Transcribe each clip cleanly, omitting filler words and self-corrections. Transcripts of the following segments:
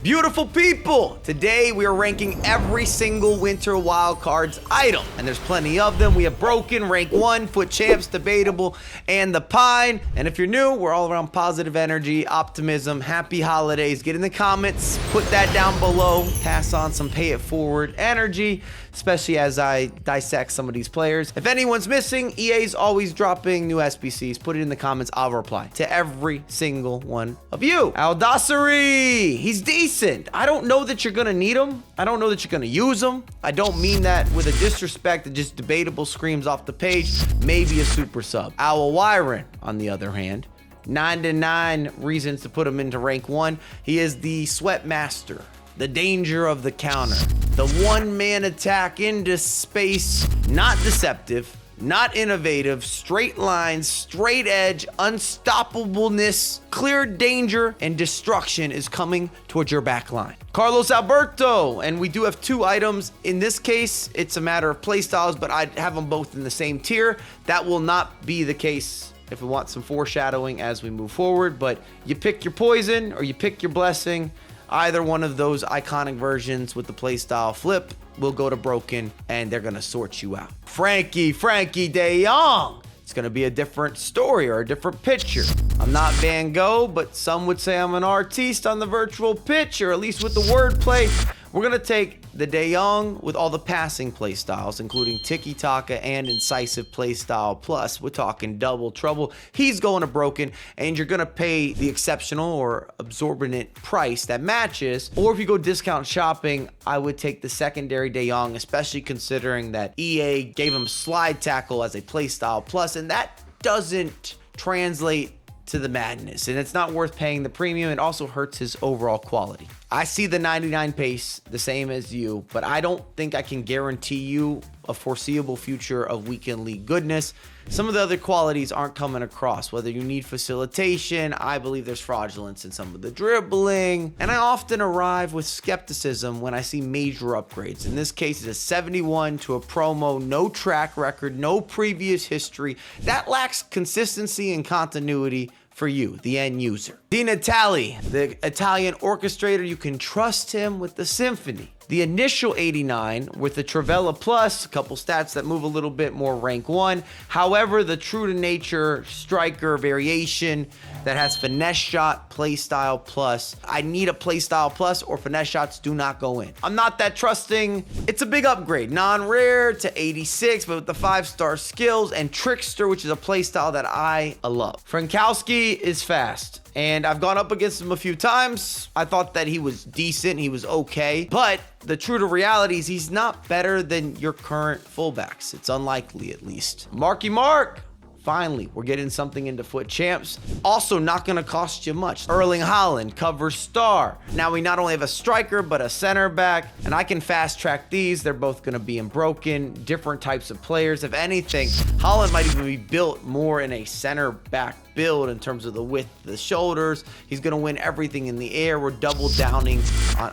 Beautiful people, today we are ranking every single Winter Wildcards item, and there's plenty of them. We have Broken, Rank 1, Foot Champs, Debatable, and the Pine. And if you're new, we're all around positive energy, optimism, happy holidays. Get in the comments, put that down below, pass on some pay it forward energy, especially as I dissect some of these players. If anyone's missing, EA's always dropping new SBCs. Put it in the comments, I'll reply to every single one of you. Aldasari, he's decent. I don't know that you're gonna need him. I don't know that you're gonna use him. I don't mean that with a disrespect that just Debatable screams off the page. Maybe a super sub. Owl Wyron, on the other hand, 9 reasons to put him into rank 1. He is the sweat master, the danger of the counter, the one-man attack into space, not deceptive, not innovative, straight lines, straight edge, unstoppableness, clear danger, and destruction is coming towards your back line. Carlos Alberto, and we do have 2 items. In this case, it's a matter of playstyles, but I'd have them both in the same tier. That will not be the case if we want some foreshadowing as we move forward, but you pick your poison or you pick your blessing. Either one of those iconic versions with the playstyle flip will go to Broken, and they're gonna sort you out. Frankie de Jong. It's gonna be a different story or a different picture. I'm not Van Gogh, but some would say I'm an artiste on the virtual pitch, or at least with the wordplay. We're gonna take the De Jong with all the passing play styles, including tiki-taka and incisive play style. Plus, we're talking double trouble. He's going to Broken, and you're gonna pay the exceptional or absorbent price that matches. Or if you go discount shopping, I would take the secondary De Jong, especially considering that EA gave him slide tackle as a play style plus, and that doesn't translate to the madness, and it's not worth paying the premium. It also hurts his overall quality. I see the 99 pace the same as you, but I don't think I can guarantee you a foreseeable future of weekend league goodness. Some of the other qualities aren't coming across. Whether you need facilitation, I believe there's fraudulence in some of the dribbling, and I often arrive with skepticism when I see major upgrades. In this case, it's a 71 to a promo, no track record, no previous history. That lacks consistency and continuity for you, the end user. Di Natale, the Italian orchestrator, you can trust him with the symphony. The initial 89 with the Travella Plus, a couple stats that move a little bit more rank 1. However, the true to nature striker variation that has finesse shot, playstyle plus. I need a playstyle plus or finesse shots do not go in. I'm not that trusting. It's a big upgrade. Non-rare to 86, but with the 5-star skills, and Trickster, which is a playstyle that I love. Frankowski is fast, and I've gone up against him a few times. I thought that he was decent, he was okay, but the true to reality is he's not better than your current fullbacks. It's unlikely, at least. Marky Mark. Finally, we're getting something into Foot Champs. Also not gonna cost you much. Erling Haaland, cover star. Now we not only have a striker, but a center back, and I can fast track these. They're both gonna be in Broken, different types of players. If anything, Haaland might even be built more in a center back build in terms of the width of the shoulders. He's gonna win everything in the air. We're double downing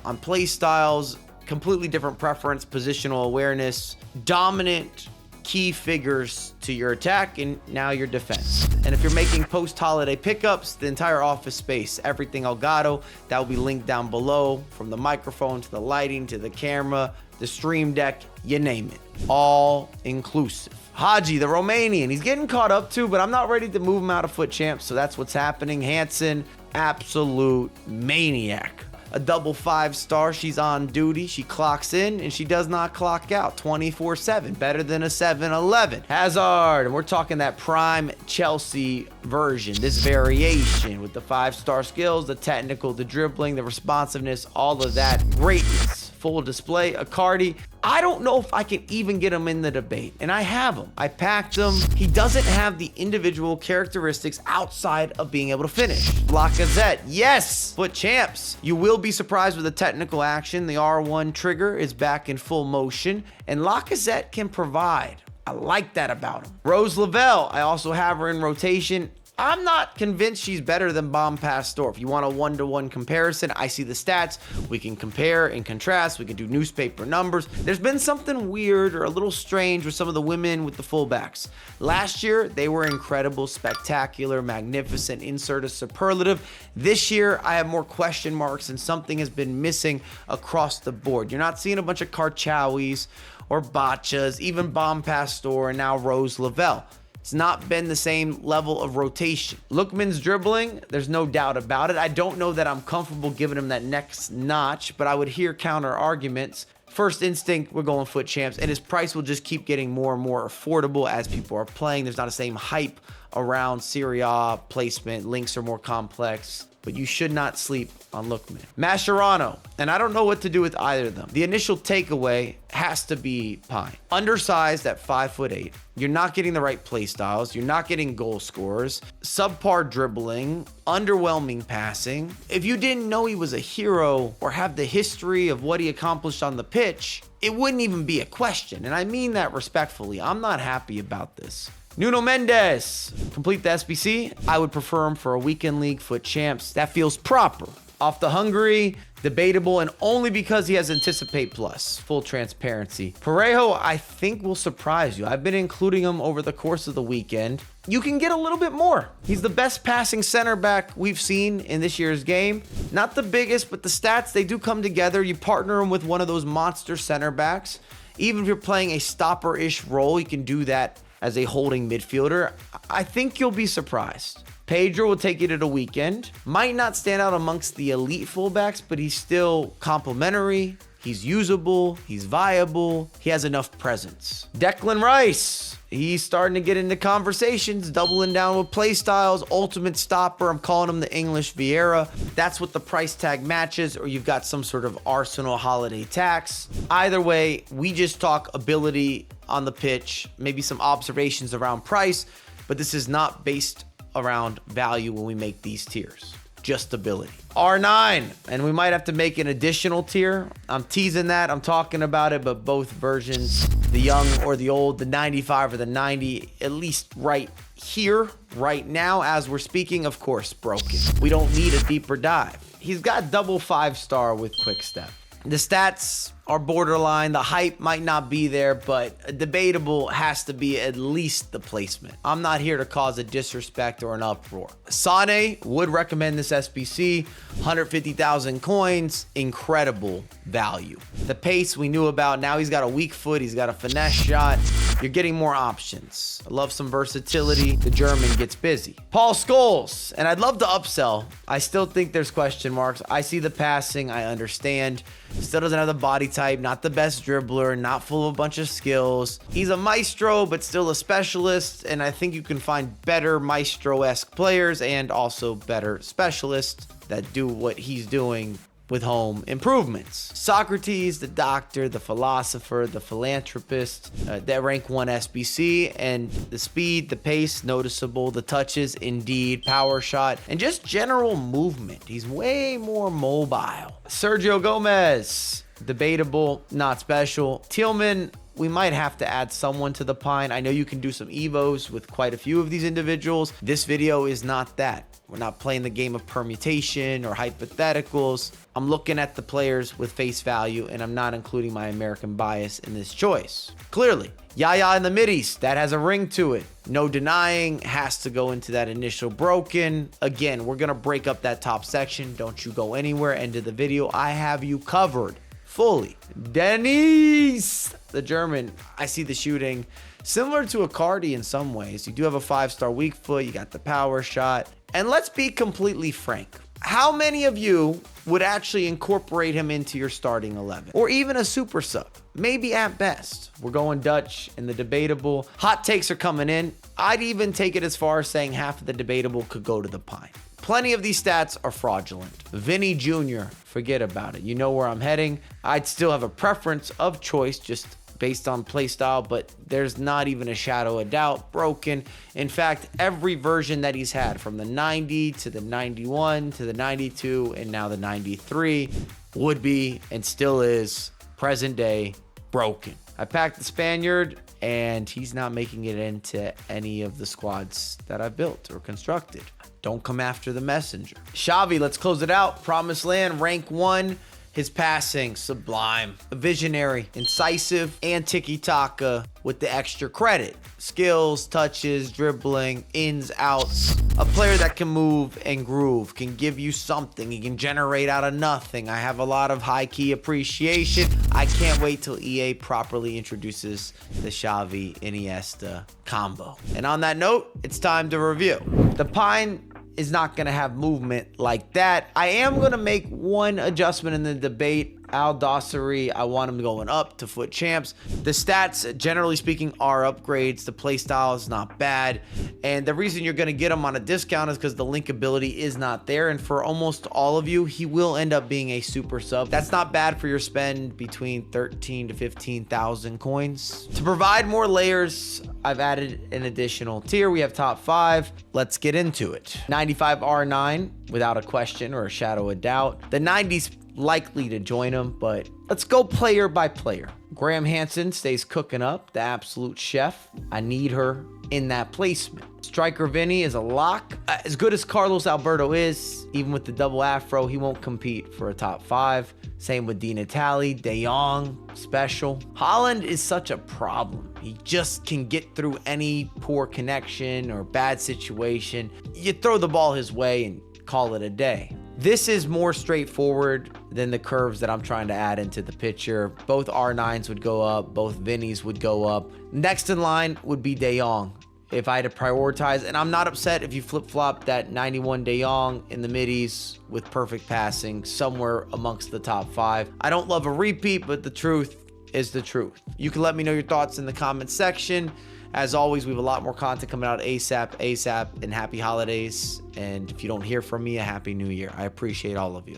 on play styles, completely different preference, positional awareness, dominant key figures to your attack and now your defense. And if you're making post-holiday pickups, the entire office space, everything Elgato, that will be linked down below, from the microphone to the lighting to the camera, the stream deck, you name it, all inclusive. Haji, the Romanian, he's getting caught up too, but I'm not ready to move him out of Foot Champs, so that's what's happening. Hansen, absolute maniac. A double 5-star, she's on duty, she clocks in, and she does not clock out 24/7, better than a 7-11. Hazard, and we're talking that prime Chelsea version, this variation with the 5-star skills, the technical, the dribbling, the responsiveness, all of that greatness. Full display. Icardi, I don't know if I can even get him in the debate, and I have him. I packed him. He doesn't have the individual characteristics outside of being able to finish. Lacazette, yes, Foot Champs. You will be surprised with the technical action. The R1 trigger is back in full motion, and Lacazette can provide. I like that about him. Rose LaBelle, I also have her in rotation. I'm not convinced she's better than Bomb Pastor. If you want a one-to-one comparison, I see the stats. We can compare and contrast. We can do newspaper numbers. There's been something weird or a little strange with some of the women with the fullbacks. Last year, they were incredible, spectacular, magnificent, insert a superlative. This year, I have more question marks and something has been missing across the board. You're not seeing a bunch of Karchawis or Bachas, even Bomb Pastor, and now Rose LaBelle. It's not been the same level of rotation. Lookman's dribbling, there's no doubt about it. I don't know that I'm comfortable giving him that next notch, but I would hear counter arguments. First instinct, we're going foot champs, and his price will just keep getting more and more affordable as people are playing. There's not the same hype around Serie A placement. Links are more complex, but you should not sleep on Lookman. Mascherano, and I don't know what to do with either of them. The initial takeaway has to be Pine. Undersized at 5'8". You're not getting the right play styles. You're not getting goal scorers. Subpar dribbling, underwhelming passing. If you didn't know he was a hero or have the history of what he accomplished on the pitch, it wouldn't even be a question. And I mean that respectfully. I'm not happy about this. Nuno Mendes, complete the SBC. I would prefer him for a weekend league foot champs. That feels proper. Off the Hungary, debatable, and only because he has Anticipate Plus. Full transparency. Parejo, I think, will surprise you. I've been including him over the course of the weekend. You can get a little bit more. He's the best passing center back we've seen in this year's game. Not the biggest, but the stats, they do come together. You partner him with one of those monster center backs. Even if you're playing a stopper-ish role, you can do that as a holding midfielder. I think you'll be surprised. Pedro will take you to the weekend. Might not stand out amongst the elite fullbacks, but he's still complimentary. He's usable. He's viable. He has enough presence. Declan Rice. He's starting to get into conversations, doubling down with play styles, ultimate stopper. I'm calling him the English Vieira. That's what the price tag matches, or you've got some sort of Arsenal holiday tax. Either way, we just talk ability on the pitch, maybe some observations around price, but this is not based around value when we make these tiers. Just ability. R9, and we might have to make an additional tier. I'm teasing that, I'm talking about it, but both versions, the young or the old, the 95 or the 90, at least right here, right now, as we're speaking, of course, broken. We don't need a deeper dive. He's got double 5-star with quick step. The stats are borderline. The hype might not be there, but debatable has to be at least the placement. I'm not here to cause a disrespect or an uproar. Sane would recommend this SBC. 150,000 coins, incredible value. The pace we knew about. Now he's got a weak foot. He's got a finesse shot. You're getting more options. I love some versatility. The German gets busy. Paul Scholes, and I'd love to upsell. I still think there's question marks. I see the passing. I understand. Still doesn't have the body type, not the best dribbler, not full of a bunch of skills. He's a maestro, but still a specialist, and I think you can find better maestro-esque players and also better specialists that do what he's doing with home improvements. Socrates, the doctor, the philosopher, the philanthropist, that rank 1 SBC, and the speed, the pace, noticeable, the touches, indeed, power shot, and just general movement. He's way more mobile. Sergio Gomez, debatable, not special. Tillman, we might have to add someone to the pine. I know you can do some evos with quite a few of these individuals. This video is not that. We're not playing the game of permutation or hypotheticals. I'm looking at the players with face value, and I'm not including my American bias in this choice. Clearly, Yaya in the Mideast, that has a ring to it. No denying, has to go into that initial broken. Again, we're going to break up that top section. Don't you go anywhere. End of the video. I have you covered fully. Denise, the German, I see the shooting. Similar to Icardi in some ways. You do have a 5-star weak foot. You got the power shot. And let's be completely frank. How many of you would actually incorporate him into your starting 11? Or even a super sub? Maybe at best. We're going Dutch in the debatable. Hot takes are coming in. I'd even take it as far as saying half of the debatable could go to the pine. Plenty of these stats are fraudulent. Vinny Jr., forget about it. You know where I'm heading. I'd still have a preference of choice, just based on play style, but there's not even a shadow of doubt. Broken. In fact, every version that he's had, from the 90 to the 91 to the 92 and now the 93, would be and still is present day broken. I packed the Spaniard, and he's not making it into any of the squads that I've built or constructed. Don't come after the messenger. Xavi, let's close it out. Promised Land, rank 1. His passing, sublime. A visionary, incisive, and tiki-taka with the extra credit. Skills, touches, dribbling, ins, outs. A player that can move and groove, can give you something. He can generate out of nothing. I have a lot of high-key appreciation. I can't wait till EA properly introduces the Xavi Iniesta combo. And on that note, it's time to review. The Pine is not going to have movement like that. I am going to make one adjustment in the debate. Al Dossary, I want him going up to foot champs. The stats, generally speaking, are upgrades. The playstyle is not bad. And the reason you're going to get him on a discount is because the linkability is not there. And for almost all of you, he will end up being a super sub. That's not bad for your spend between 13 to 15,000 coins. To provide more layers, I've added an additional tier. We have top 5. Let's get into it. 95 R9, without a question or a shadow of doubt. The 90s likely to join him, but let's go player by player. Graham Hansen stays cooking up, the absolute chef. I need her in that placement. Striker Vinny is a lock. As good as Carlos Alberto is, even with the double afro, he won't compete for a top 5. Same with Di Natale, De Jong, special. Haaland is such a problem. He just can get through any poor connection or bad situation. You throw the ball his way and call it a day. This is more straightforward than the curves that I'm trying to add into the picture. Both R9s would go up, both Vinnies would go up. Next in line would be De Jong. If I had to prioritize, and I'm not upset if you flip-flop that 91 De Jong in the middies with perfect passing somewhere amongst the top 5. I don't love a repeat, but the truth is the truth. You can let me know your thoughts in the comment section. As always, we have a lot more content coming out ASAP, and happy holidays. And if you don't hear from me, a happy new year. I appreciate all of you.